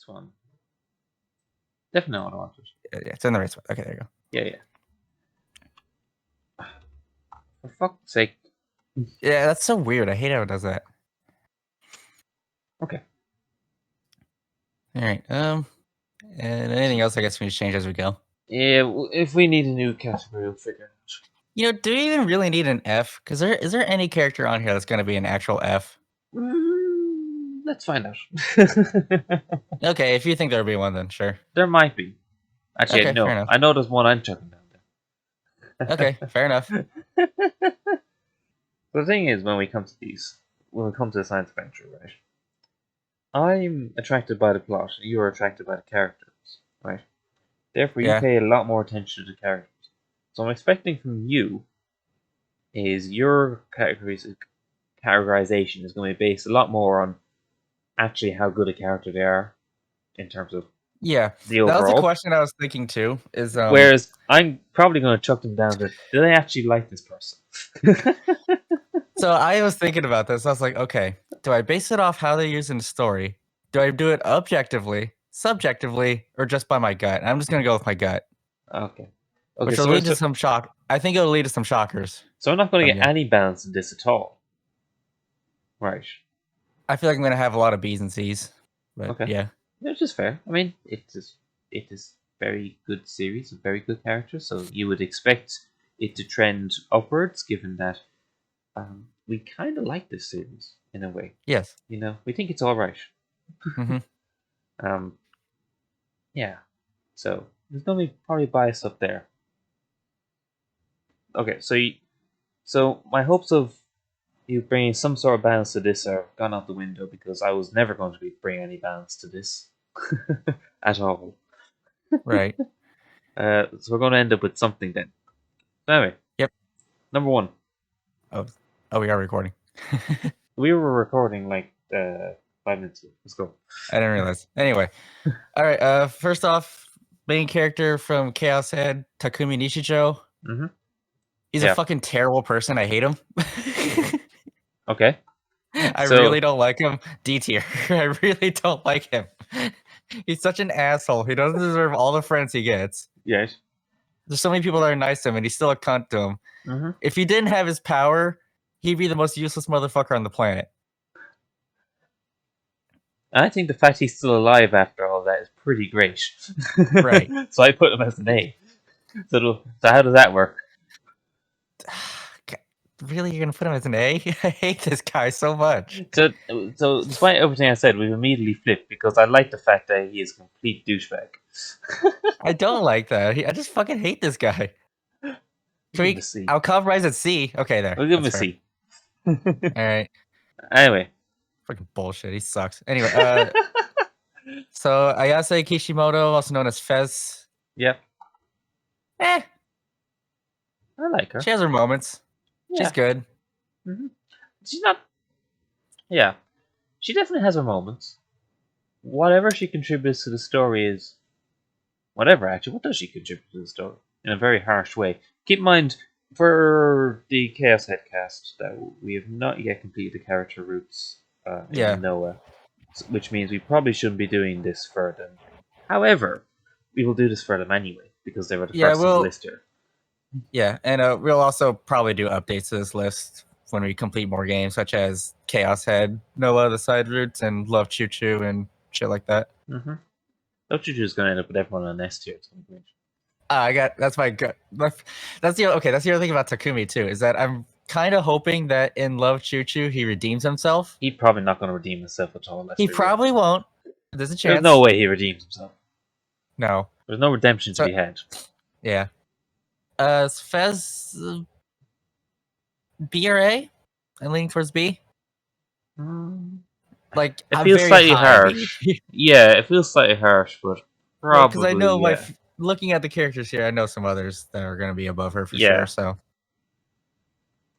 This one. Definitely not what I wanted. Yeah, it's in the right spot. Okay, there you go. Yeah. For fuck's sake. Yeah, that's so weird. I hate how it does that. Okay. All right. And anything else? I guess we need to change as we go. Yeah, if we need a new category, we'll figure it out. You know, do we even really need an F? Because is there any character on here that's going to be an actual F? Let's find out. Okay, if you think there'll be one, then sure. There might be. Actually, Okay, no. fair enough. I know there's one I'm chucking down there. Okay, fair enough. The thing is, when we come to the science adventure, right? I'm attracted by the plot, and you are attracted by the characters, right? Therefore, you pay a lot more attention to the characters. So I'm expecting from you is your categorization is going to be based a lot more on actually how good a character they are in terms of the overall. That was the question I was thinking too. Is whereas I'm probably going to chuck them down to, do they actually like this person? So I was thinking about this. I was like, okay, do I base it off how they use in the story? Do I do it objectively, subjectively, or just by my gut? I'm just going to go with my gut. Okay. Which will lead to some shock. I think it'll lead to some shockers. So I'm not going to get any balance in this at all. Right. I feel like I'm going to have a lot of B's and C's. But yeah. Which is fair. I mean, it is very good series with very good characters, so you would expect it to trend upwards, given that we kind of like this series in a way. Yes. You know, we think it's all right. Mm-hmm. Yeah. So there's no probably bias up there. Okay, so my hopes of you bringing some sort of balance to this are gone out the window because I was never going to bring any balance to this at all. Right. So we're going to end up with something then. Anyway. Yep. Number 1. Oh, we are recording. We were recording like 5 minutes ago. Let's go. I didn't realize. Anyway. All right. First off, main character from Chaos Head, Takumi Nishijo. Mm-hmm. He's a fucking terrible person. I hate him. Okay. I really don't like him. D tier. I really don't like him. He's such an asshole. He doesn't deserve all the friends he gets. Yes. There's so many people that are nice to him, and he's still a cunt to him. Mm-hmm. If he didn't have his power, he'd be the most useless motherfucker on the planet. I think the fact he's still alive after all that is pretty great. Right. So I put him as an A. So how does that work? Really, you're gonna put him as an A? I hate this guy so much. So despite everything I said, we've immediately flipped because I like the fact that he is a complete douchebag. I don't like that. I just fucking hate this guy. I'll compromise at C. Okay, there. We'll give him a C. All right. Anyway. Freaking bullshit. He sucks. Anyway, so Ayase Kishimoto, also known as Fez. Yep. I like her. She has her moments. Yeah. She's good. Mm-hmm. She's not... Yeah. She definitely has her moments. Whatever she contributes to the story is... Whatever, actually. What does she contribute to the story? In a very harsh way. Keep in mind, for the Chaos Head cast, that we have not yet completed the character roots in Noah. Which means we probably shouldn't be doing this for them. However, we will do this for them anyway, because they were the first on the list here. Yeah, and we'll also probably do updates to this list when we complete more games, such as Chaos Head, Noah, the side routes, and Love Choo Choo and shit like that. Mm-hmm. Love Choo Choo is going to end up with everyone on S tier. That's my gut. That's the other thing about Takumi too, is that I'm kind of hoping that in Love Choo Choo he redeems himself. He's probably not going to redeem himself at all. He probably won't. There's a chance. There's no way he redeems himself. No. There's no redemption to be had. Yeah. Fez, B or A? I'm leaning towards B. Like, it feels slightly harsh. Yeah, it feels slightly harsh, but probably. Because I know looking at the characters here, I know some others that are going to be above her for sure. So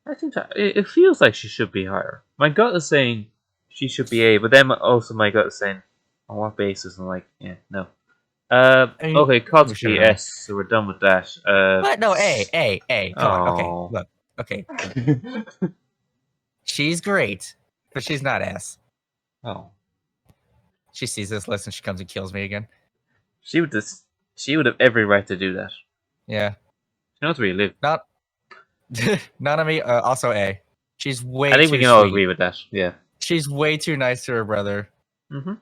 I think that it feels like she should be higher. My gut is saying she should be A, but then also my gut is saying on what basis? I'm like, yeah, no. Okay, Cosby S, so we're done with that. What? No, A. Come on, okay, look, okay. She's great, but she's not S. Oh. She sees this list and she comes and kills me again. She would have every right to do that. Yeah. She knows where you live. Not Nanami, also A. She's way I think we too can all sweet. agree with that. Yeah. She's way too nice to her brother. Mm-hmm.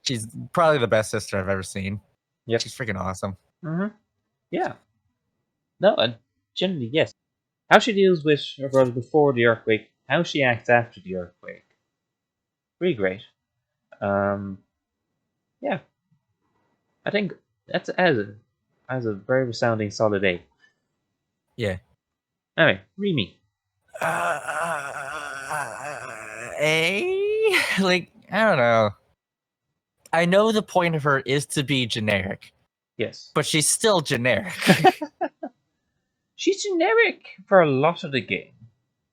She's probably the best sister I've ever seen. Yep. She's freaking awesome. Mm-hmm. Yeah. No, and generally, yes. How she deals with her brother before the earthquake, how she acts after the earthquake. Really great. Yeah. I think that's as a very resounding solid A. Yeah. Anyway, Remy. A? Like, I don't know. I know the point of her is to be generic, Yes. but she's still generic. She's generic for a lot of the game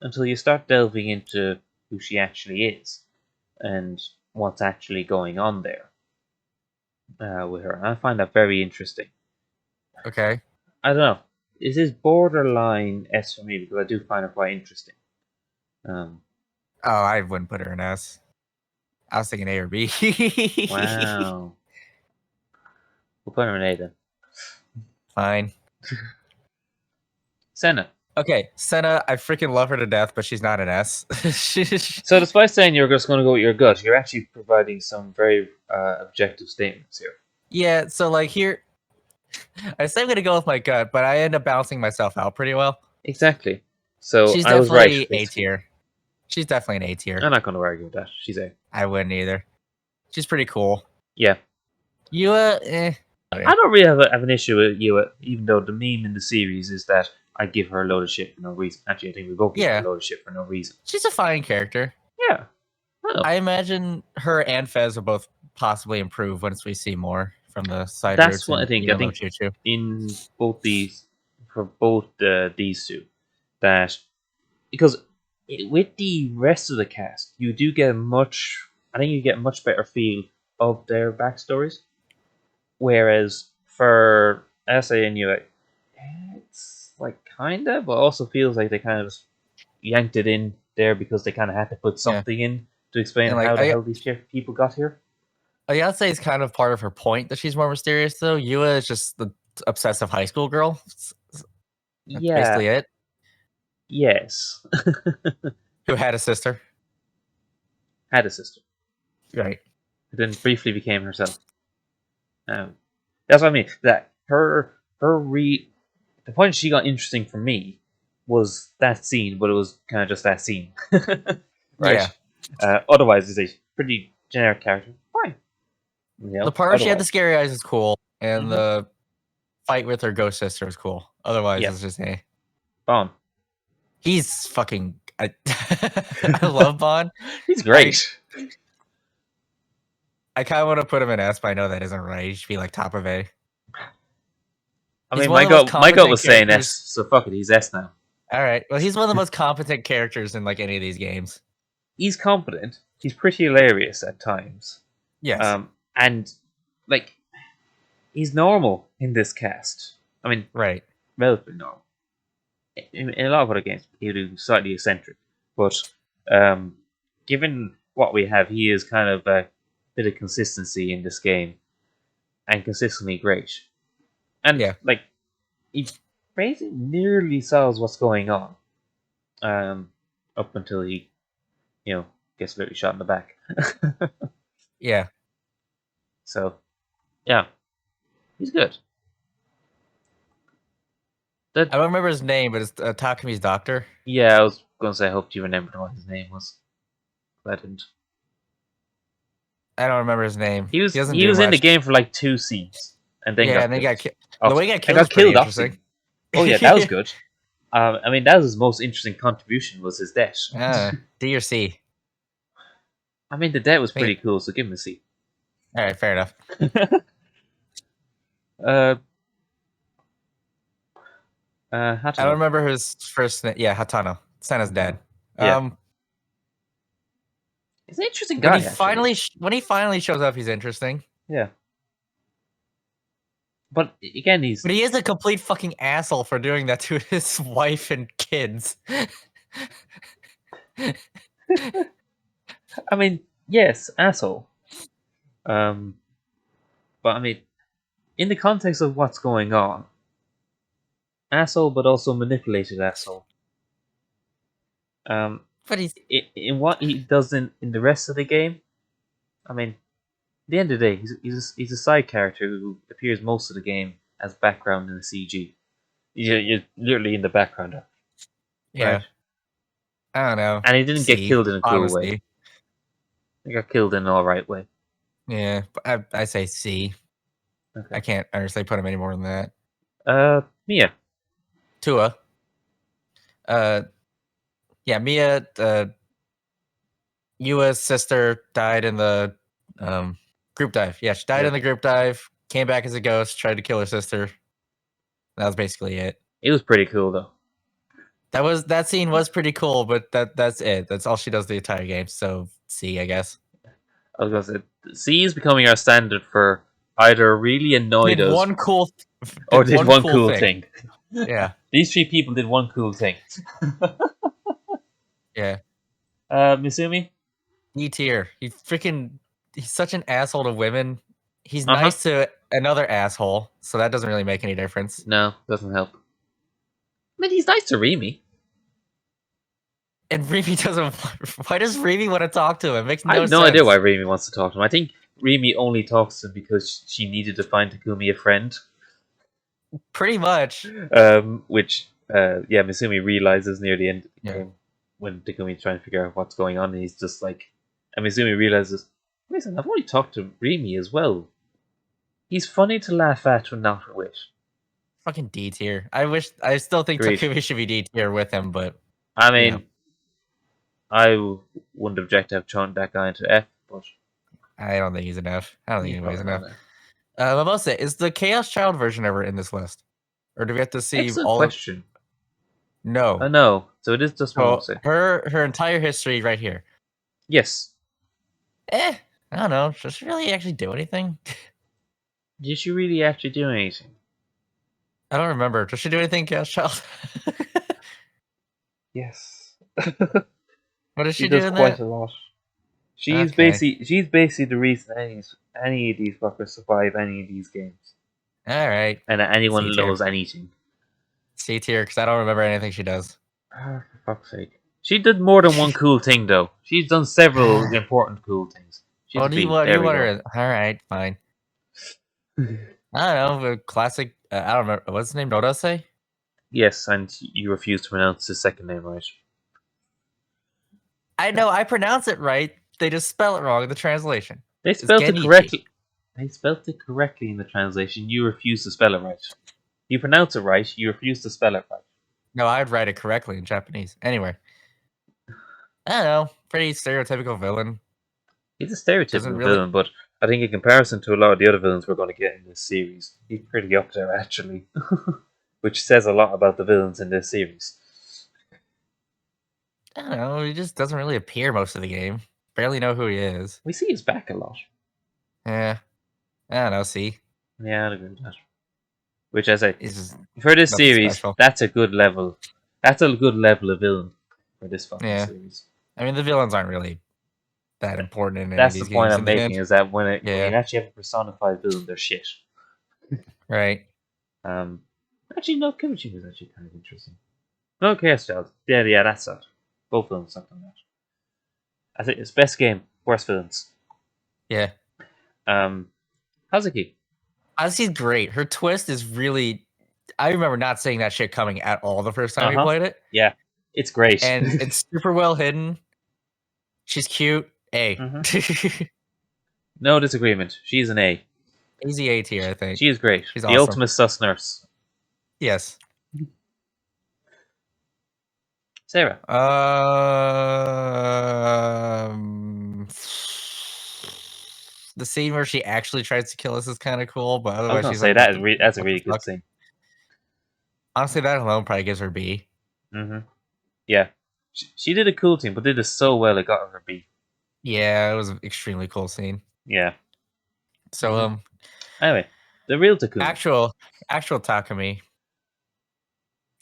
until you start delving into who she actually is and what's actually going on there with her. And I find that very interesting. Okay. I don't know. It is borderline S for me because I do find her quite interesting. Oh, I wouldn't put her in S. I was thinking A or B. Wow. We'll put her in A then. Fine. Senna. Okay, Senna, I freaking love her to death, but she's not an S. So despite saying you're just going to go with your gut, you're actually providing some very objective statements here. Yeah, so like here, I say I'm going to go with my gut, but I end up balancing myself out pretty well. Exactly. So She's I was definitely right. A tier. She's definitely an A tier. I'm not going to argue with that. She's A. I wouldn't either. She's pretty cool. Yeah. Yua, I don't really have an issue with Yua, even though the meme in the series is that I give her a load of shit for no reason. Actually, I think we both give her a load of shit for no reason. She's a fine character. Yeah. I imagine her and Fez will both possibly improve once we see more from the side That's routes. what I think. I think Choo-choo. in both these, for both these two, that because with the rest of the cast, you do get I think you get a much better feel of their backstories. Whereas for SA and Yua, it's like kind of, but also feels like they kind of just yanked it in there because they kind of had to put something in to explain And, like, how the hell these people got here. Ayase is kind of part of her point that she's more mysterious, though. Yua is just the obsessive high school girl. That's basically it. Yes. Who had a sister. Had a sister. Right. Who then briefly became herself. That's what I mean. That the point she got interesting for me was that scene, but it was kind of just that scene. Right? Yeah. Otherwise, it's a pretty generic character. Fine. You know, the part where she had the scary eyes is cool, and the fight with her ghost sister is cool. Otherwise, it's just a Bon. He's fucking. I love Bon. He's great. I kind of want to put him in S, but I know that isn't right. He should be like top of A. I mean, my gut was saying S, so fuck it, he's S now. All right. Well, he's one of the most competent characters in like any of these games. He's competent. He's pretty hilarious at times. Yes. And like, he's normal in this cast. I mean, right. Relatively normal. In a lot of other games, he'll be slightly eccentric, but given what we have, he is kind of a bit of consistency in this game, and consistently great. And like, he basically nearly solves what's going on, up until he, gets literally shot in the back. Yeah. So, yeah, he's good. I don't remember his name, but it's Takami's doctor. Yeah, I was gonna say I hope you remembered what his name was. But I didn't. I don't remember his name. He was in the game for like 2 scenes, and then and then got killed. The way he got I killed was pretty interesting. Oh yeah, that was good. I mean, that was his most interesting contribution was his death. D or C? I mean, the death was pretty cool, so give him a C. All right, fair enough. I don't remember his first name. Yeah, Hatano. Senna's dad. Yeah. He's an interesting guy. When he finally shows up, he's interesting. Yeah. But again, But he is a complete fucking asshole for doing that to his wife and kids. I mean, yes, asshole. But I mean, in the context of what's going on, asshole, but also manipulated asshole. But he's In what he does in the rest of the game, I mean, at the end of the day, he's a side character who appears most of the game as background in the CG. You're literally in the background, yeah. right? I don't know. And he didn't get C, killed in a cool way. honestly. He got killed in an alright way. Yeah, but I say C. Okay. I can't honestly put him any more than that. Mia. Tua. Yeah, Mia, Yua's sister died in the group dive. Yeah, she died Yeah. in the group dive, came back as a ghost, tried to kill her sister. That was basically it. It was pretty cool though. That scene was pretty cool, but that's it. That's all she does the entire game. So C, I guess. I was gonna say C is becoming our standard for either really annoyed Did us one cool or did one cool thing. Yeah. These three people did one cool thing. Yeah. Misumi? E tier. He's such an asshole to women. He's Uh-huh. nice to another asshole, so that doesn't really make any difference. No, doesn't help. I mean, he's nice to Remy. And Remy doesn't. Why does Remy want to talk to him? It makes no I have no sense. idea why Remy wants to talk to him. I think Remy only talks to him because she needed to find Takumi a friend. Pretty much. Which, Misumi realizes near the end of the Yeah. game when Takumi's trying to figure out what's going on, and he's just like, and Misumi realizes, listen, I've only talked to Remy as well. He's funny to laugh at when not with. Fucking D tier. I still think Agreed. Takumi should be D tier with him, but I mean, Yeah. I wouldn't object to have thrown that guy into F, but I don't think he's enough. I don't think he's anybody's probably enough. not Mimosa, is the Chaos Child version ever in this list? Or do we have to see Excellent all question. No. No, so it is just So Mimosa. her entire history right here. Yes. I don't know. Does she really actually do anything? Did she really actually do anything? I don't remember. Does she do anything, Chaos Child? Yes. What does she, She do does in quite that? a lot. She's Okay. basically the reason any of these fuckers survive any of these games. All right. And anyone C tier. knows anything. C tier, because I don't remember anything she does. For fuck's sake. She did more than one cool thing though. She's done several important cool things. She's What a do you B. want? There You we want go. her? All right, fine. I don't know. The classic. I don't remember. What's his name? Nodose? Yes, and you refuse to pronounce his second name right. I know. I pronounce it right. They just spell it wrong in the translation. They It's spelled it Genichi. correctly. They spelled it correctly in the translation. You refuse to spell it right. You pronounce it right. You refuse to spell it right. No, I'd write it correctly in Japanese. Anyway, I don't know. Pretty stereotypical villain. He's a stereotypical Doesn't really- villain, but I think in comparison to a lot of the other villains we're going to get in this series, he's pretty up there actually. Which says a lot about the villains in this series. I don't know. He just doesn't really appear most of the game. Barely know who he is. We see his back a lot. Yeah. I don't know. See, Yeah, I'd agree with that. Which I say, he's just for this nothing series, special. that's a good level. That's a good level of villain for this fucking Yeah. series. I mean, the villains aren't really that important in any of That's these the point games. I'm in the making, end. is that when you Yeah. actually have a personified villain, they're shit. Right. Actually, no, Kimchi was actually kind of interesting. No, Chaos Child. Yeah, that's that. Both of them sucked on that. I think it's best game, worst villains. Yeah. Hazuki. Honestly, great. Her twist is really. I remember not seeing that shit coming at all the first time we played it. Yeah, it's great. And it's super well hidden. She's cute. A. No disagreement. She's an A. Easy A tier, I think. She is great. She's the awesome. ultimate sus nurse. Yes. Sarah. The scene where she actually tries to kill us is kind of cool, but I was otherwise gonna she's say like, that's a "What really the good fuck?" scene. Honestly, that alone probably gives her B. Yeah, she did a cool thing, but did it so well it got her a B. Yeah, it was an extremely cool scene. Yeah. So Anyway, the real Takumi. actual Takumi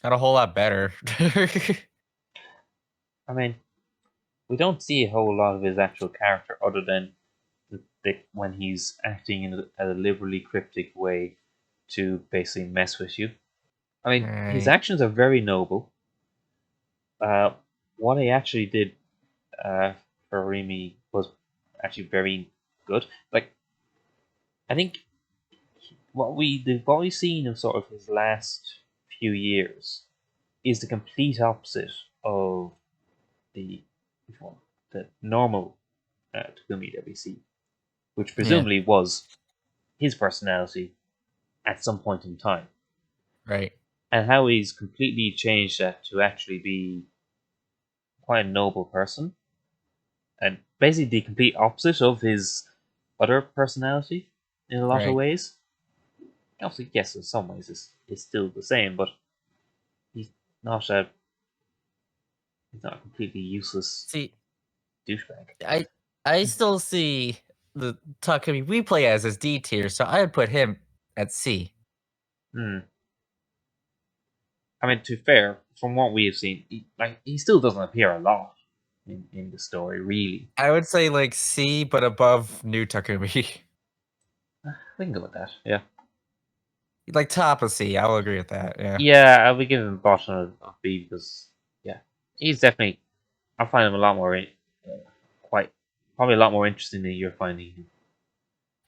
got a whole lot better. I mean, we don't see a whole lot of his actual character other than when he's acting in a deliberately cryptic way to basically mess with you. I mean, his Right. actions are very noble. What he actually did for Remy was actually very good. Like, I think what we've seen in sort of his last few years is the complete opposite of the the normal Takumi that we see, which Yeah. presumably was his personality at some point in time, Right. and how he's completely changed that to actually be quite a noble person, and basically the complete opposite of his other personality in a lot of Right. ways. Obviously, yes, in some ways it's still the same, but he's not a he's not a completely useless See, douchebag. I I still see the Takumi we play as D tier, so I would put him at C. Hmm. I mean, to be fair, from what we have seen, he still doesn't appear a lot in the story, really. I would say like C, but above new Takumi. We can go with that. Yeah, Like top of C. I will agree with that. Yeah. yeah. I'll be giving him bottom of B because yeah, he's definitely. I find him a lot more quite probably a lot more interesting than you're finding him.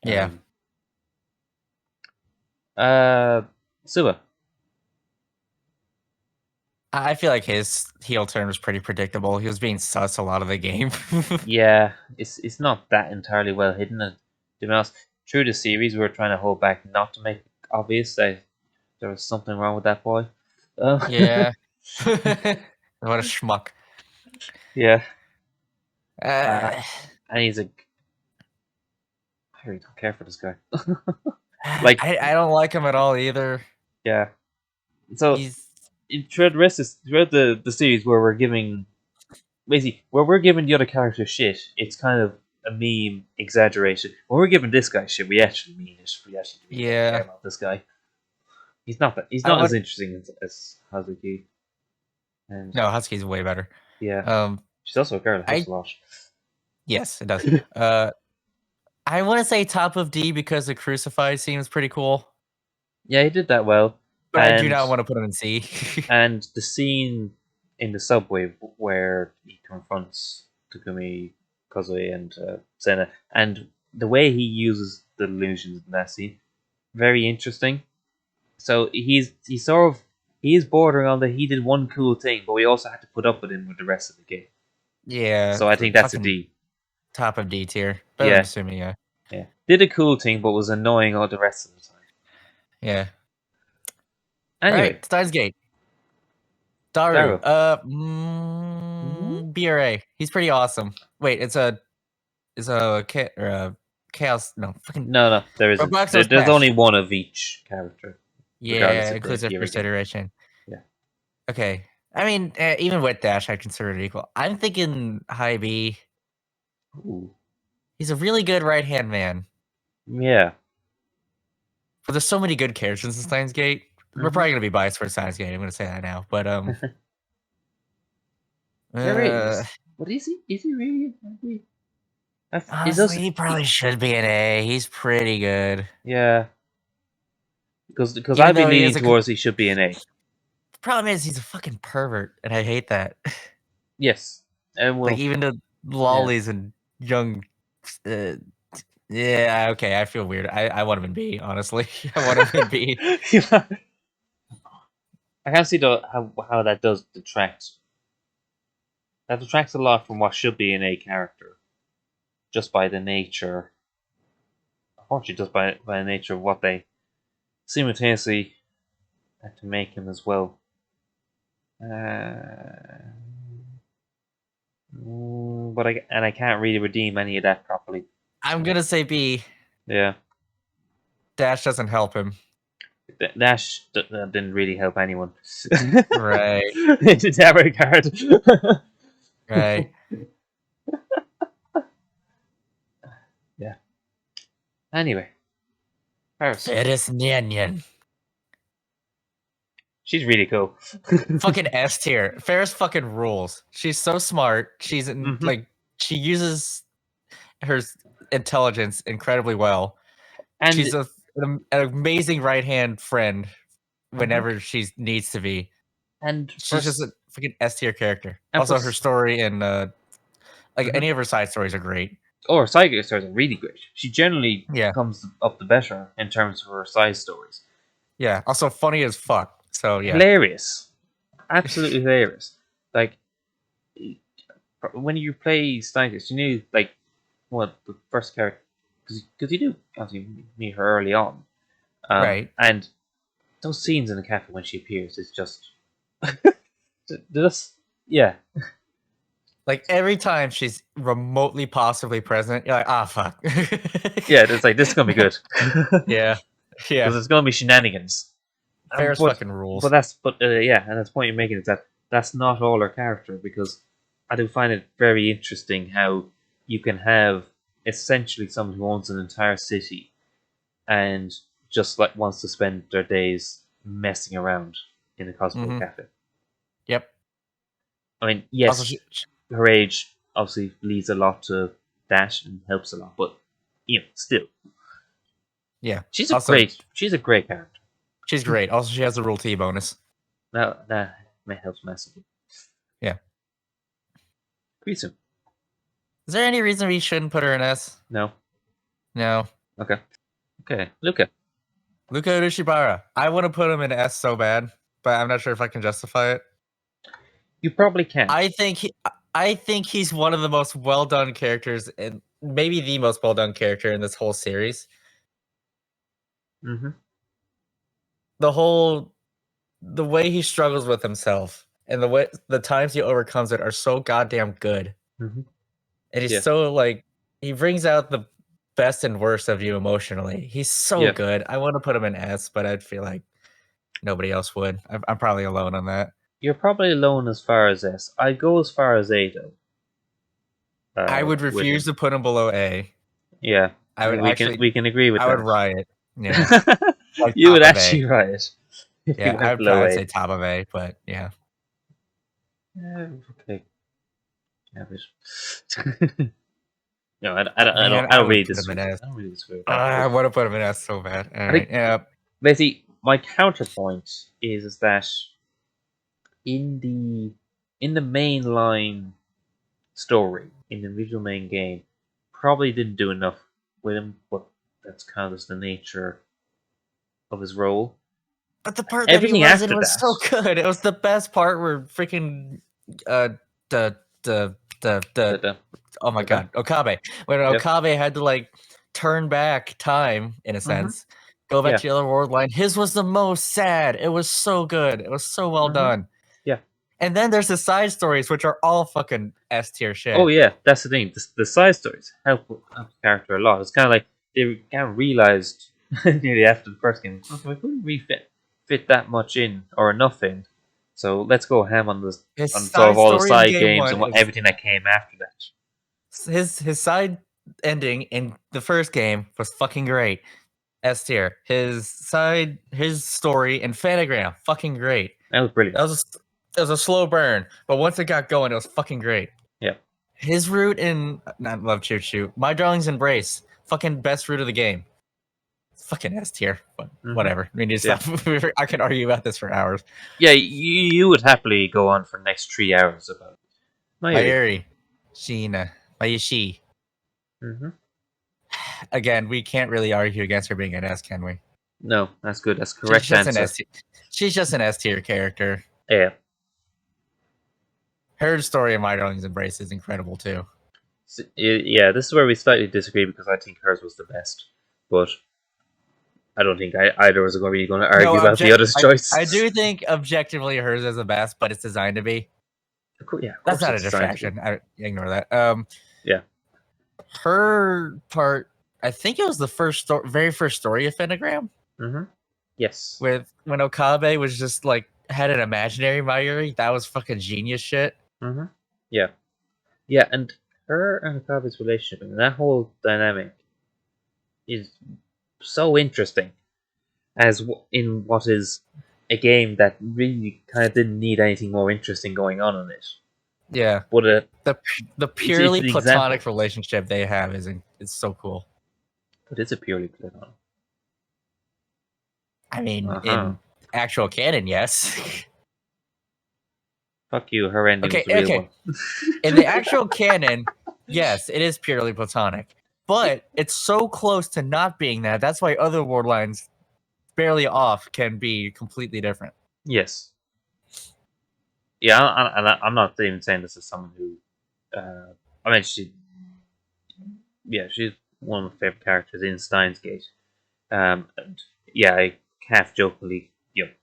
Yeah. Uh, Suba. I feel like his heel turn was pretty predictable. He was being sus a lot of the game. Yeah, it's not that entirely well hidden. And to be honest, through the series, we were trying to hold back not to make it obvious that there was something wrong with that boy. Yeah. What a schmuck. Yeah, uh, Uh, and he's a. I really don't care for this guy. Like, I don't like him at all either. yeah. So He's throughout the series where we're giving basically where we're giving the other characters shit, it's kind of a meme exaggeration. When we're giving this guy shit, we actually mean it. We actually really don't care yeah. about this guy. He's not that. He's I not as would interesting as Hazuki. And no Husky's way better. yeah, Um, she's also a girl that helps I a lot. yes it does. I want to say top of D because the crucified scene was pretty cool, Yeah, he did that well. but I do And not want to put him in C. and the scene in the subway where he confronts Takumi, Kozue, and Sena, and the way he uses the illusions in that scene, very interesting. So he's sort of he is bordering on that he did one cool thing, but we also had to put up with him with the rest of the game. Yeah, So I think that's a fucking D. top of D tier. Better than Yeah, Sumi, yeah. yeah. Did a cool thing, but was annoying all the rest of the time. Yeah. Anyway, Alright, Steins Gate. Daru. Daryl. Mhm. BRA. He's pretty awesome. Wait, it's a or a chaos no fucking No, there isn't. Roboxo There's Smash. only one of each character, regardless Yeah, of the inclusive gear again. consideration. Yeah. Okay. I mean, even with Dash, I consider it equal. I'm thinking High B. Ooh. He's a really good right hand man. Yeah. But there's so many good characters in Steins Gate. We're Hmm. probably gonna be biased for Steins Gate. I'm gonna say that now. But There uh, is. What is he? Is he really happy? It honestly, does. he probably should be an A. He's pretty good, Yeah. Because even I'd be though he leaning is a. towards he should be an A. Problem is, he's a fucking pervert, and I hate that. Yes. And Like well, even the yeah. lollies and young. Uh, yeah, okay. I feel weird. I want him in B. Honestly, I want him in B. I can't see how that does detract. That detracts a lot from what should be an A character, just by the nature. Unfortunately, just by the nature of what they simultaneously had to make him as well. Uh, but I can't really redeem any of that properly. I'm gonna say B. Yeah, Dash doesn't help him. Nash didn't really help anyone. Right. In that regard. Right. Yeah. Anyway, Paris. Ferris Nyan. She's really cool. Fucking S tier. Ferris fucking rules. She's so smart. She's in, Hmm. like she uses her intelligence incredibly well. And She's an amazing right hand friend whenever she needs to be. and She's just a freaking S tier character. and Also, for her story and any of her side stories are great. or side stories are really great. She generally Yeah, comes up the better in terms of her side stories. yeah. Also, funny as fuck. So yeah, Hilarious, absolutely hilarious. Like when you play Steins, you knew like what the first character because you do obviously meet her early on, right. and those scenes in the cafe when she appears is just just yeah. Like every time she's remotely possibly present, you're like, ah, fuck. Yeah, it's like this is gonna be good. Yeah, Because yeah. it's gonna be shenanigans. Ferris But fucking but rules. that's but yeah, and that's the point you're making is that that's not all her character because I do find it very interesting how you can have essentially someone who owns an entire city and just like wants to spend their days messing around in a cosplay Hmm. cafe. Yep. I mean, Also, yes, her age obviously leads a lot to that and helps a lot, but still, yeah. she's Also, a great character. she's great. Also, she has the rule T bonus. That helps massively. Yeah. Greasy. Is there any reason we shouldn't put her in S? No. No. Okay. Okay. Luca. Luca Urashibara. I want to put him in S so bad, but I'm not sure if I can justify it. You probably can. I think he's one of the most well done characters, and maybe the most well done character in this whole series. Mm-hmm. The way he struggles with himself and the times he overcomes it are so goddamn good. Mm-hmm. And he's Yeah. so he brings out the best and worst of you emotionally. He's so Yeah. good. I want to put him in S, but I'd feel like nobody else would. I'm probably alone on that. You're probably alone as far as S. I'd go as far as A though. I would With refuse him. to put him below A. Yeah. I would We can agree with I would that. riot. Yeah. Like You top would of actually A. riot if you Yeah, went below I'd A. say top of A, but yeah. Okay. Average. No, Man, I I don't would really put him disagree. in S. I don't really disagree with that. I want to put him in S so bad. All I right. think Yeah. basically my counterpoint is that in the mainline story in the original main game, probably didn't do enough with him, but that's kind of just the nature of his role. But the part that he Everything was in after was that, so good. It was the best part where freaking uh the the the oh my okay, god, Okabe. When yep, Okabe had to turn back time in a mm-hmm, sense, go back yeah, to the other world line. His was the most sad. It was so good. It was so well mm-hmm, done. yeah. And then there's the side stories, which are all fucking S tier Oh shit. yeah, that's the thing. The side stories help the character a lot. It's kind of like they kind of realized nearly after the first game, "Oh, we couldn't fit that much in or enough in. So let's go ham on this His on sort of side all the story in side game games one and what is everything that came after that. his side ending in the first game was fucking great. S tier. His story in Fanagram, fucking great. That was brilliant. It was a slow burn, but once it got going, it was fucking great. Yeah. His route in not Love Choo Choo, My Darling's Embrace, fucking best route of the game. It's fucking S tier, but whatever. We need to Yeah. stop. I can argue about this for hours. Yeah, you would happily go on for the next 3 hours about it. Mayuri, Sheena, Mayishi. Mm-hmm. Again, we can't really argue against her being an S, can we? No, that's good. That's correct answer. She's just an S tier character. Yeah. Her story in My Darling's Embrace is incredible too. Yeah, this is where we slightly disagree because I think hers was the best, but I don't think either of us are really going to argue about the other's choice. I do think objectively hers is the best, but it's designed to be. Yeah, that's not a distraction. I ignore that. Yeah, her part. I think it was the very first story of Pentagram. Mm-hmm. Yes. When Okabe was just had an imaginary Mayuri, that was fucking genius shit. Mm-hmm. Yeah, yeah, and her and Okabe's relationship and that whole dynamic is so interesting, as in what is a game that really kind of didn't need anything more interesting going on in it. Yeah, But the purely the platonic example. relationship they have is so cool. But it's a purely platonic. I mean, Uh-huh. in actual canon, yes. Fuck you, her ending was Okay, the real okay. one. In the actual canon, yes, it is purely platonic. But it's so close to not being that. That's why other war lines barely off can be completely different. Yes. Yeah, I'm not even saying this as someone who, I mean, she's one of my favorite characters in Steins Gate. And yeah, I half jokingly,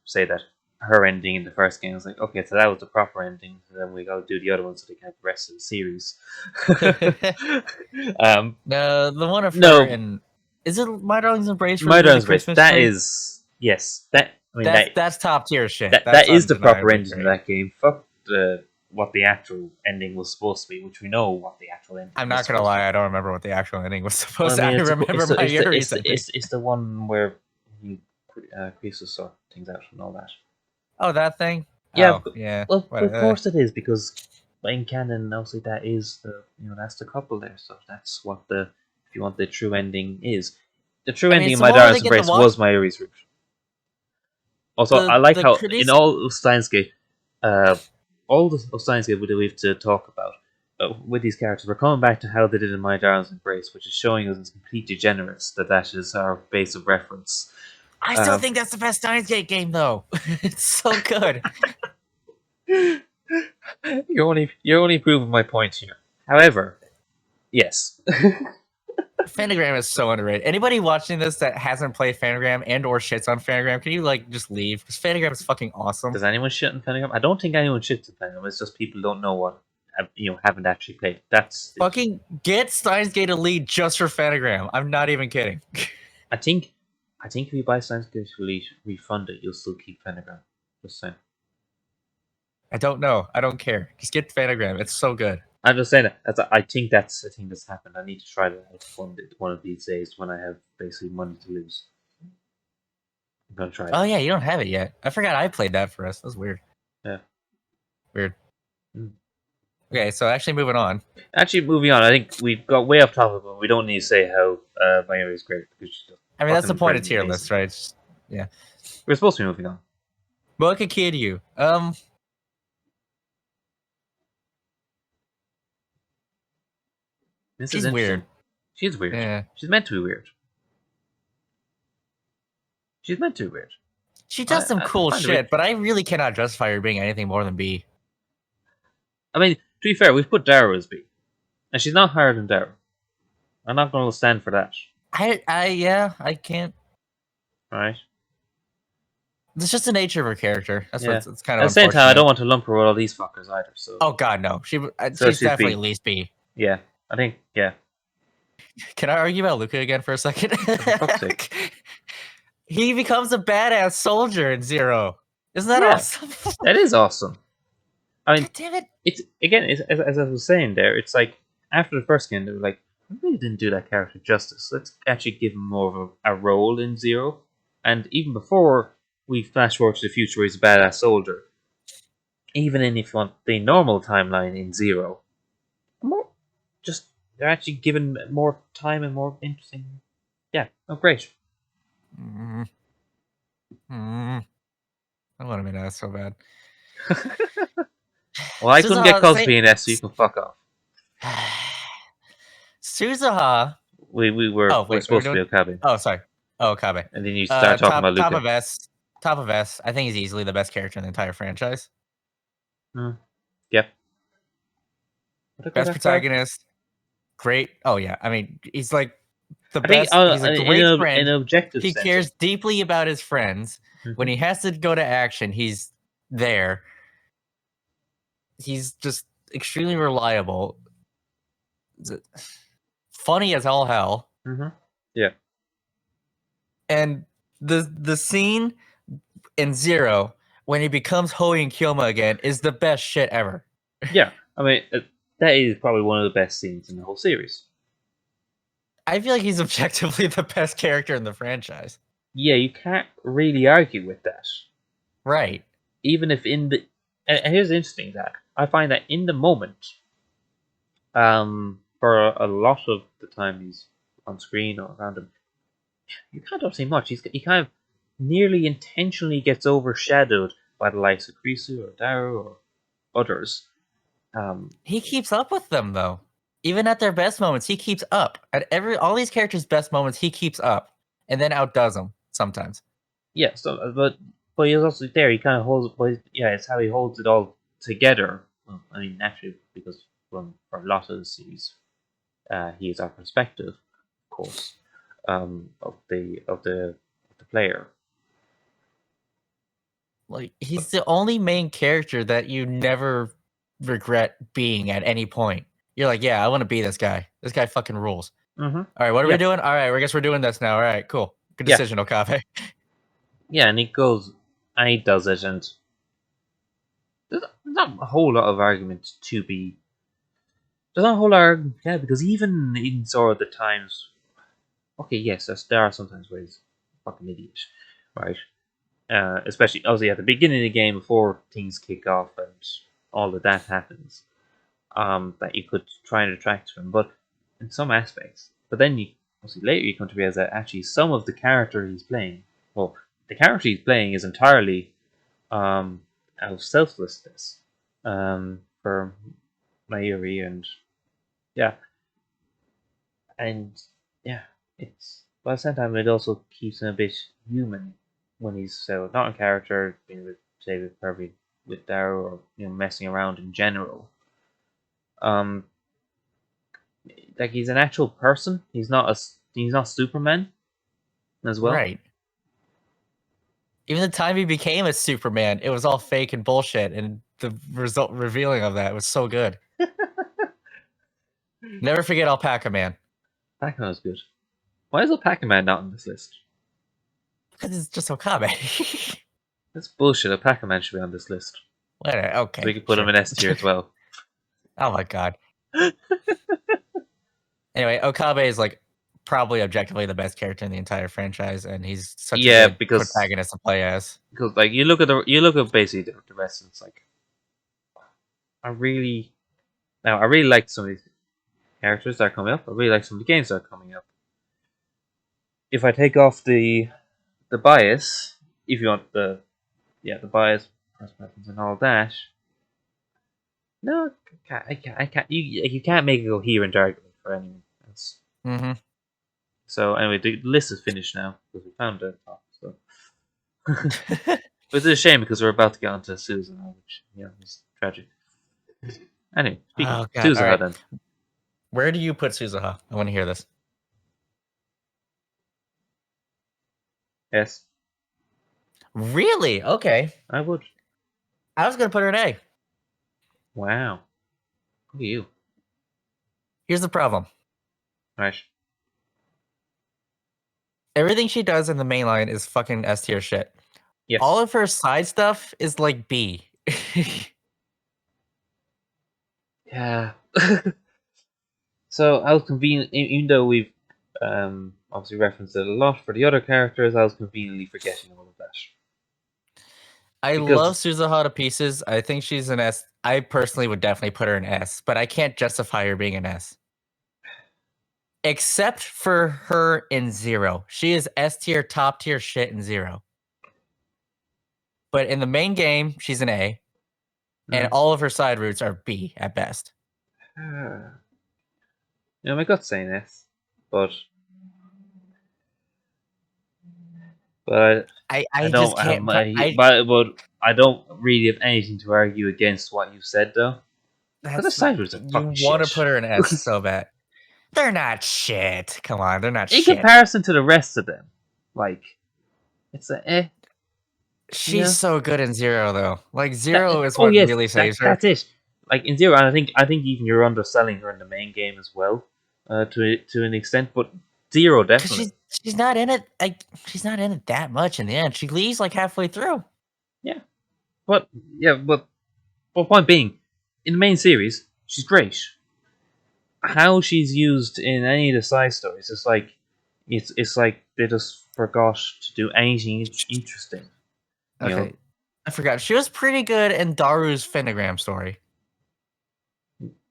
say that her ending in the first game was like, okay, so that was the proper ending. So then we got to do the other one so they can have the rest of the series. No, the one of her No, in is it My Darling's Embrace where they do Murder the on Race. Christmas That tree? is yes. That I mean That's top tier shit. that That's is the proper undeniably ending of great. that game. Fuck what the actual ending was supposed to be, which we know what the actual ending I'm was not gonna supposed to be. lie, I don't remember what the actual ending was Well, I supposed to. mean, I remember my Yuri's ending. it's the one where he Croesus sort things out and all that. Oh, that thing? Yeah, Oh, yeah. well, What, of course it is because in canon, obviously that is the that's the couple there. So that's what the if you want the true ending is. The true I mean, ending it's in the My one where they Darkest get to Embrace walk was Mayuri's route. Also, I like the how in Credis. all of Steins Gate, all of Steins Gate we have to talk about with these characters, we're coming back to how they did in My Darkest Embrace, which is showing us it's completely generous that is our base of reference. I still think that's the best Steins Gate game, though. It's so good. You're only proving my point here. However, yes. Fanagram is so underrated. Anybody watching this that hasn't played Fanagram and or shits on Fanagram, can you just leave? Because Fanagram is fucking awesome. Does anyone shit on Pentagram? I don't think anyone shits on Pentagram. It's just people don't know what haven't actually played. That's Fucking get Steins Gate Elite just for Fanagram. I'm not even kidding. I think if you buy Steins Gate Elite, refund it, you'll still keep Pentagram. Just saying. I don't know. I don't care. Just get Fanagram. It's so good. I'm just saying that. I think that's a thing that's happened. I need to try that out one of these days when I have basically money to lose. I'm gonna try it. Oh yeah, you don't have it yet. I forgot I played that for us. That was weird. Yeah. Weird. Mm. Okay, so actually moving on. Actually, moving on. I think we got way off topic, but we don't need to say how Miami is great because she's I mean, that's the fucking point of brilliant, tier amazing. list, right? It's just, yeah. We're supposed to be moving on. What could kid you? This She's is interesting. weird. She's weird. Yeah. She's meant to be weird. She's meant to be weird. She does some cool find it shit, but I really cannot justify her being anything more than B. I mean, to be fair, we've put Darrow as B, and she's not higher than Darrow. I'm not going to stand for that. I can't. Right? It's just the nature of her character. That's Yeah. what it's kind At of the same time, I unfortunate. don't want to lump her with all these fuckers either. So. Oh god, no. So She's she's definitely B. at least B. Yeah, I think. Yeah. Can I argue about Luca again for a second? For fuck's sake. He becomes a badass soldier in Zero. Isn't that Yeah. awesome? That is awesome. I mean, God damn it. it's again, as I was saying there, it's like after the first game, they were like, we really didn't do that character justice. Let's actually give him more of a role in Zero. And even before we flash forward to the future, where he's a badass soldier. Even in if you want the normal timeline in Zero, they're actually given more time and more interesting. Yeah, oh great. I want to be that so bad. Well, I couldn't get cosplay in S, so you can fuck off. Suzuha. We're supposed to be Okabe. Oh, sorry. Oh, Okabe. And then you start talking about Luca. Top of S. I think he's easily the best character in the entire franchise. Yep. Best protagonist. Great. Oh yeah. I mean, he's like the best. He's a great friend. In an objective he sense. cares deeply about his friends. Mm-hmm. When he has to go to action, he's there. He's just extremely reliable. Funny as all hell. Mm-hmm. Yeah. And the scene in Zero when he becomes Hoi and Kyoma again is the best shit ever. Yeah. I mean, that is probably one of the best scenes in the whole series. I feel like he's objectively the best character in the franchise. Yeah, you can't really argue with that. Right. Even if in the and here's the interesting that I find that in the moment, for a lot of the time he's on screen or around him, you can't don't say much. He kind of nearly intentionally gets overshadowed by the likes of Krisu or Daru or others. He keeps up with them though. Even at their best moments, he keeps up. At all these characters' best moments, he keeps up, and then outdoes them sometimes. Yeah, so but he's also there. He kind of holds, but yeah, it's how he holds it all together. Well, I mean, naturally, because for a lot of the series, he is our perspective, of course, of the player. Like he's the only main character that you never regret being at any point. You're like, yeah, I want to be this guy. This guy fucking rules. Mm-hmm. All right, what are Yeah. we doing? All right, I guess we're doing this now. All right, cool. Good Yeah. decision, Okabe. Yeah, and he goes and he does it, and there's not a whole lot of argument to be. There's not a whole lot of argument, yeah, because even in sort of the times, okay, yes, there are sometimes where he's a fucking idiot, right? Especially obviously at the beginning of the game before things kick off and all of that happens, that you could try and attract to him, but in some aspects. But then you obviously later you come to realize that actually some of the character he's playing, well, the character he's playing is entirely out of selflessness for Mayuri, and yeah, and yeah, it's but at the same time it also keeps him a bit human when he's so not a character, with say with probably with Daryl or messing around in general. Um, like he's an actual person. He's not Superman as well. Right. Even the time he became a Superman, it was all fake and bullshit, and the result revealing of that was so good. Never forget Alpaca Man. Pac-Man is good. Why is Alpaca Man not on this list? Because it's just Okabe. That's bullshit. Alpaca Man should be on this list. Okay. So we could put him in S tier as well. Oh my god. Anyway, Okabe is like probably objectively the best character in the entire franchise, and he's such a good protagonist to play as. Because like you look at basically the rest, and it's like I really like some of these characters that are coming up. I really like some of the games that are coming up. If I take off the bias, if you want the bias, first preference, and all that, no, I can't. You can't make a coherent argument for anyone else. Mm-hmm. So anyway, the list is finished now because we found it. So. But it's a shame because we're about to get onto Susan, which is tragic. Anyway, speaking of Suzuha, right. Then where do you put Suzuha? I want to hear this. S. Really? Okay. I would. I was gonna put her in A. Wow. Look at you. Here's the problem. Right. Everything she does in the main line is fucking S tier shit. Yes. All of her side stuff is like B. Yeah. So I was convenient, even though we've obviously referenced it a lot for the other characters, I was conveniently forgetting all of that. I love Suzuha to pieces. I think she's an S. I personally would definitely put her in S, but I can't justify her being an S. Except for her in Zero. She is S tier, top tier shit in Zero. But in the main game, she's an A. And all of her side routes are B at best. My gut's saying S, but I don't. But I don't really have anything to argue against what you said, though. Because the side routes are fucking shit. You want to put her in S so bad. They're not shit. Come on, they're not shit. In comparison to the rest of them, like, it's a eh. She's so good in Zero, though. Like, Zero is what really saves her. That's it. Like, in Zero, and I think even you're underselling her in the main game as well, to an extent, but Zero definitely. She's not in it. Like, she's not in it that much in the end. She leaves like halfway through. Yeah, but point being, in the main series, she's great. How she's used in any of the side stories, it's like they just forgot to do anything interesting. Okay, I forgot. She was pretty good in Daru's Pentagram story.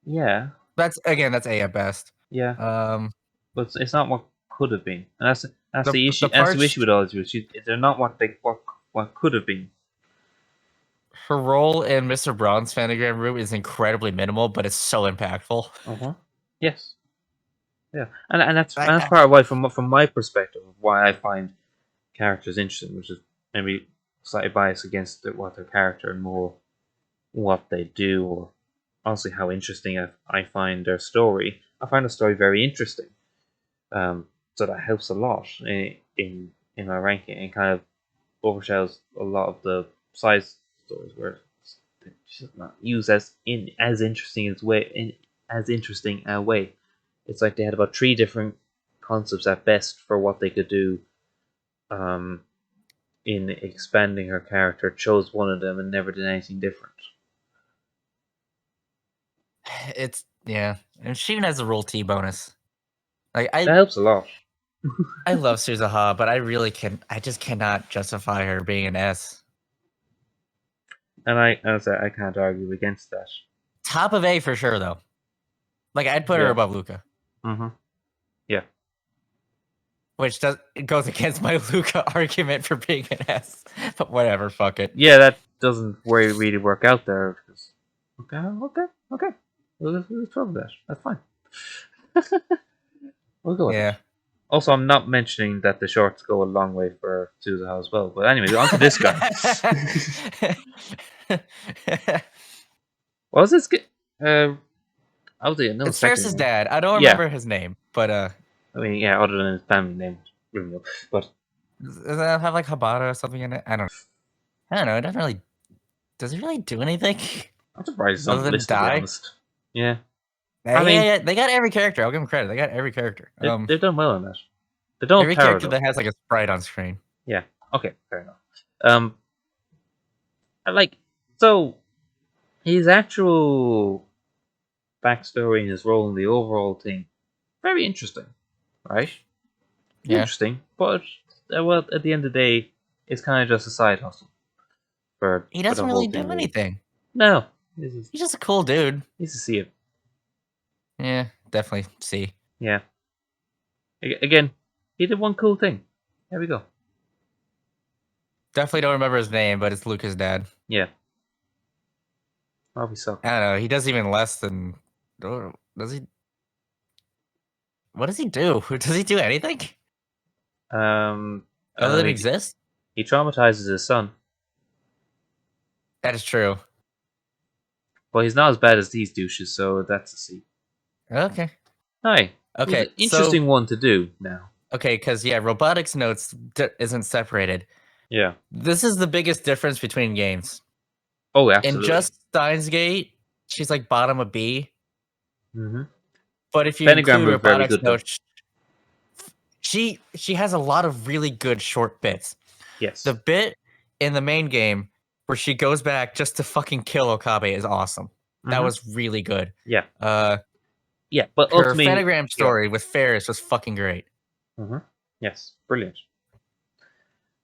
Yeah, That's A at best. yeah, Um, but it's not what could have been, and that's the issue. the That's the parts issue with all these. They're not what could have been. her role in Mr. Braun's Pentagram room is incredibly minimal, but it's so impactful. Yes. Yeah, and that's I part of why, from my perspective, why I find characters interesting, which is maybe slightly biased against what their character and more what they do, or honestly how interesting I find their story. I find the story very interesting, so that helps a lot in my ranking and kind of overshadows a lot of the side stories where it's just not used as interesting as interesting a way. It's like they had about 3 different concepts at best for what they could do, in expanding her character, chose one of them and never did anything different. It's and she even has a roll T bonus. Like That helps a lot. I love Suzuha, but I just cannot justify her being an S. And I can't argue against that. Top of A for sure though. Like I'd put her Yeah. above Luca. Yeah. Which goes against my Luca argument for being an S. But whatever, fuck it. Yeah, that doesn't really work out there. Okay. Let's talk about that. That's fine. We'll go with it. Also, I'm not mentioning that the shorts go a long way for Suzuha as well. But anyway, on to this guy. What was this? I was it's Ferris's dad. I don't remember his name, but I mean, yeah, other than his family name, but does that have like Habata or something in it? I don't know. It doesn't really. Does it really do anything? I'm surprised it's other on the than list, to be honest. Yeah. I mean, yeah, they got every character. I'll give them credit. They got every character. They've done well on that. They don't every character that has like a sprite on screen. Yeah. Okay. Fair enough. So his actual backstory and his role in the overall thing, very interesting, right? Yeah. Interesting, but well, at the end of the day, it's kind of just a side hustle. He doesn't really do anything. No, he's just a cool dude. He's a C. Yeah, definitely C. Yeah. Again, he did one cool thing. There we go. Definitely don't remember his name, but it's Luca's dad. Yeah. Probably so. I don't know. He does even less than. Does he? What does he do? Does he do anything? Other than exist? He traumatizes his son. That is true. Well, he's not as bad as these douches, so that's a C. Okay. Hi. Okay. Interesting one to do now. Okay, because robotics notes isn't separated. Yeah. This is the biggest difference between games. Oh, absolutely. In just Steins Gate, she's like bottom of B. Mm-hmm. But if you include robotics notes, she has a lot of really good short bits. Yes. The bit in the main game where she goes back just to fucking kill Okabe is awesome. Mm-hmm. That was really good. Yeah. Yeah, but her Pentagram story with Ferris was fucking great. Mm-hmm. Yes, brilliant.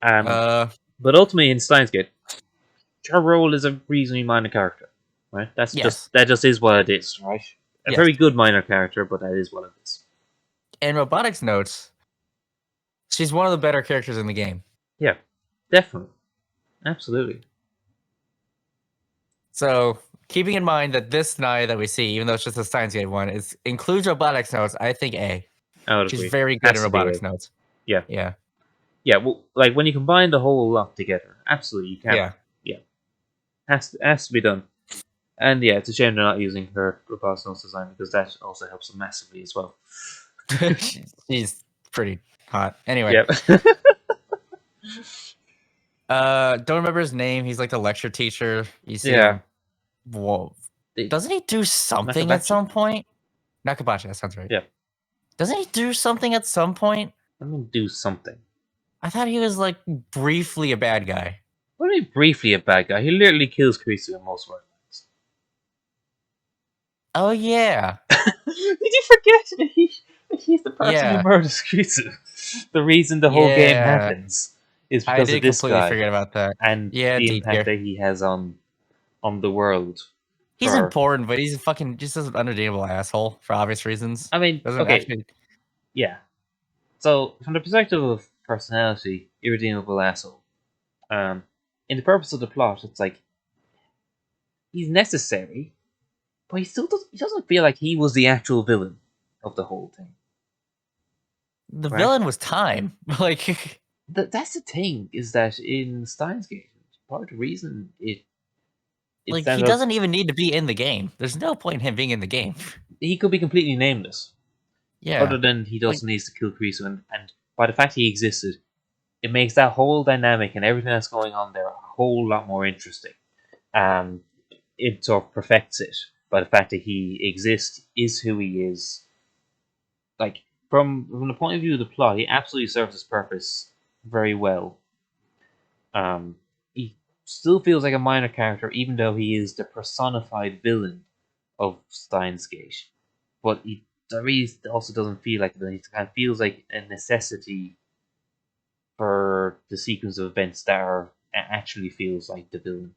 But ultimately in Steins Gate, her role is a reasonably minor character, right? That just is what it is, right? A very good minor character, but that is what it is. In robotics notes, she's one of the better characters in the game. Yeah, definitely, absolutely. So, keeping in mind that this Nai that we see, even though it's just a Steins Gate one, includes robotics notes, I think A. She's very good in robotics notes. Yeah. Yeah. Yeah, well, like when you combine the whole lot together, absolutely you can. Yeah. Has to be done. And yeah, it's a shame they're not using her robotics notes design because that also helps them massively as well. She's pretty hot. Anyway. Yeah. Don't remember his name. He's like the lecture teacher. You see him. Whoa. Doesn't he do something at some point? Nakabachi, that sounds right. Yeah. Doesn't he do something at some point? I mean, do something. I thought he was like briefly a bad guy. What do you mean briefly a bad guy? He literally kills Kurisu in most words. Oh yeah. Did you forget that he's the person who murders Kurisu? The reason the whole game happens. is I because of did this completely guy forget about that. and Yeah, the D impact tier. that he has on the world. He's For important, but he's fucking just an unredeemable asshole for obvious reasons. I mean, Doesn't okay, actually. yeah. So from the perspective of personality, irredeemable asshole. Um, in the purpose of the plot, it's like he's necessary, but he doesn't feel like he was the actual villain of the whole thing. The Right? villain was time. Like, That's the thing, is that in Steins Gate, part of the reason it like he stands out, doesn't even need to be in the game. There's no point in him being in the game. he could be completely nameless. Yeah. Other than he Like, doesn't need to kill Creasu, and by the fact he existed, it makes that whole dynamic and everything that's going on there a whole lot more interesting. It sort of perfects it by the fact that he exists, is who he is. Like from the point of view of the plot, he absolutely serves his purpose very well. He still feels like a minor character, even though he is the personified villain of Steins Gate. But he really also doesn't feel like a villain. He kind of feels like a necessity for the sequence of events that are actually feels like the villain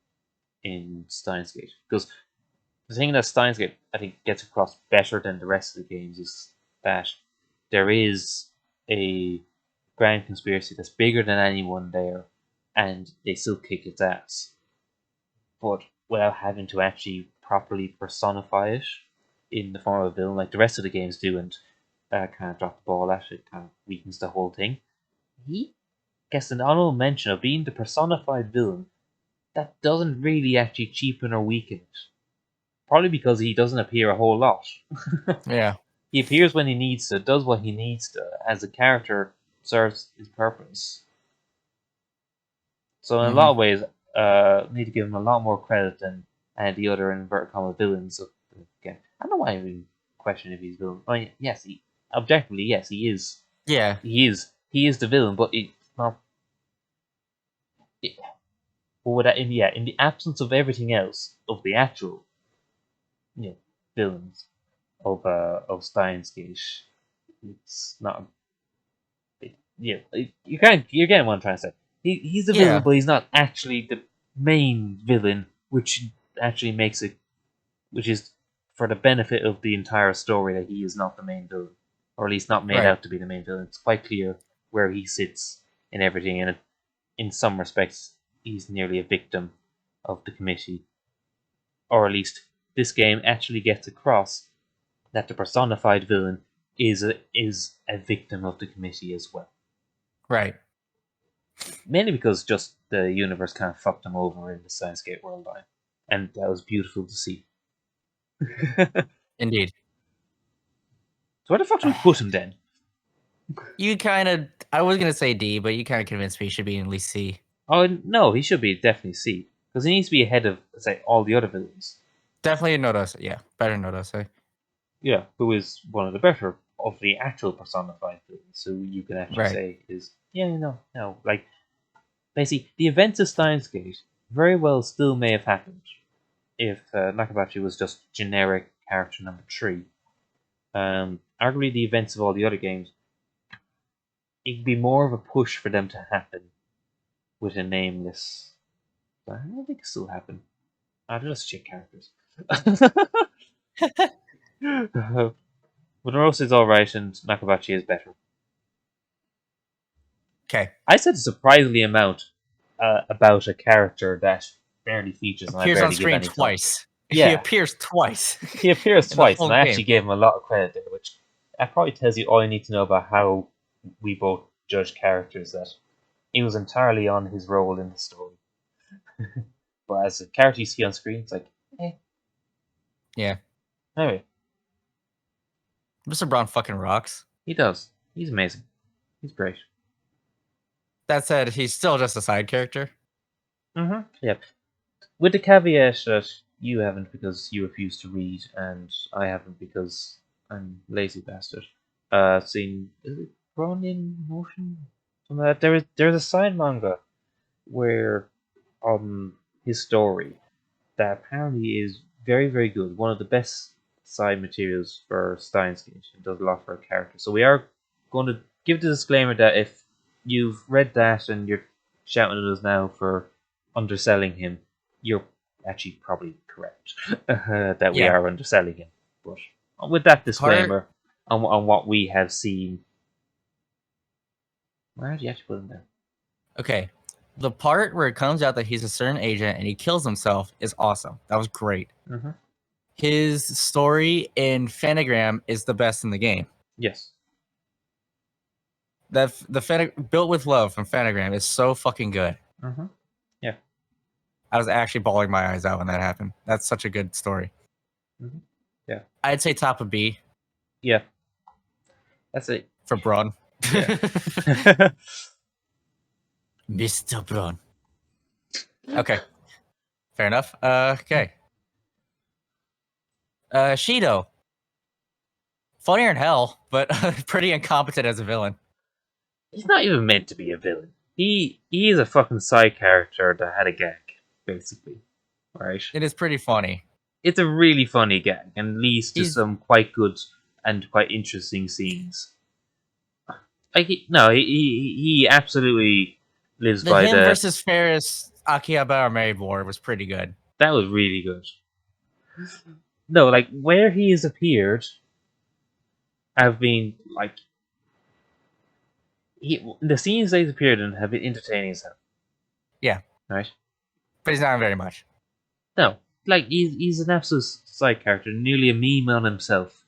in Steins Gate. Because the thing that Steins Gate, I think, gets across better than the rest of the games is that there is a grand conspiracy that's bigger than anyone there, and they still kick its ass. But without having to actually properly personify it in the form of a villain, like the rest of the games do, and kind of drop the ball at it, kind of weakens the whole thing. He gets an honorable mention of being the personified villain that doesn't really actually cheapen or weaken it. Probably because he doesn't appear a whole lot. yeah. He appears when he needs to, does what he needs to, as a character serves his purpose. So in a Hmm. lot of ways, need to give him a lot more credit than the other inverted comma villains. Of, again, I don't know why I even question if he's villain. I mean, yes, objectively, yes, he is. Yeah. He is the villain, but it's not. It, but with that, in the absence of everything else of the actual, villains of Steins Gate, it's not. You're getting what I'm trying to say. He's the villain, Yeah. but he's not actually the main villain, which actually makes it, which is for the benefit of the entire story that he is not the main villain, or at least not made Right. out to be the main villain. It's quite clear where he sits in everything, and in some respects, he's nearly a victim of the committee, or at least this game actually gets across that the personified villain is a victim of the committee as well. Right. Mainly because just the universe kind of fucked him over in the Science-Gate world line, and that was beautiful to see. So Indeed. where the fuck do we put him then? You kind of. I was gonna say D, but you kind of convinced me he should be in at least C. Oh no, he should be definitely C because he needs to be ahead of, say, all the other villains. Definitely a Nodos. Yeah, better Nodos. Yeah, who is one of the better of the actual personified villains, who you can actually Right. say is no. Like basically, the events of Steins Gate very well still may have happened if Nakabachi was just generic character number 3. Arguably, the events of all the other games, it'd be more of a push for them to happen with a nameless. But I don't think it still happen. I'll just check characters. But Rosa is alright and Nakabachi is better. Okay. I said a surprisingly amount about a character that barely features and I Appears on barely give screen any thought. twice. He Yeah, appears twice he appears in the twice, whole and I game. actually gave him a lot of credit there, which that probably tells you all you need to know about how we both judge characters. That he was entirely on his role in the story. But as a character you see on screen, it's like, eh. Yeah. Anyway, Mr. Braun fucking rocks. he does. He's amazing. He's great. That said, he's still just a side character. Yep. With the caveat that you haven't because you refuse to read, and I haven't because I'm lazy bastard. Seen is it Grown in Motion? Something like that. There's a side manga where his story that apparently is very, very good. One of the best side materials for Steins Gate. It does a lot for a character. So we are going to give the disclaimer that if you've read that and you're shouting at us now for underselling him, you're actually probably correct that we Yeah. are underselling him. But with that Part- disclaimer on what we have seen, where did you actually put him down? Okay. The part where it comes out that he's a certain agent and he kills himself is awesome. That was great. Mm-hmm. His story in Phantogram is the best in the game. Yes. Built with Love from Phantogram is so fucking good. Mm-hmm. Yeah. I was actually bawling my eyes out when that happened. That's such a good story. Mm-hmm. Yeah. I'd say top of B Yeah. That's it. for Braun. Yeah. Mr. Braun. Okay. Fair enough. Okay. Shido. Funnier than hell, but pretty incompetent as a villain. He's not even meant to be a villain. He is a fucking side character that had a gag, basically. Right? It is pretty funny. It's a really funny gag and leads to He's- some quite good and quite interesting scenes. Like he absolutely lives The by him the. versus Ferris Akihabara Married War was pretty good. That was really good. No, like where he has appeared, have been like the scenes that he's appeared in have been entertaining as hell. Yeah. Right. But he's not very much. No, like he's an absolute side character, nearly a meme on himself,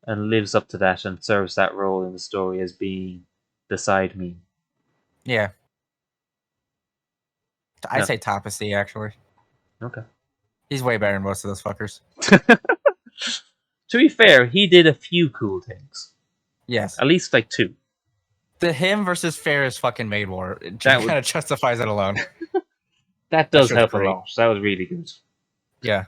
and lives up to that and serves that role in the story as being the side meme. Yeah. I'd No. say top of C, actually. Okay. He's way better than most of those fuckers. To be fair, he did a few cool things. Yes. At least like 2. The him versus Ferris fucking Maid War That kind would- of justifies it alone. That does show's help great. a lot. That was really good. Yeah.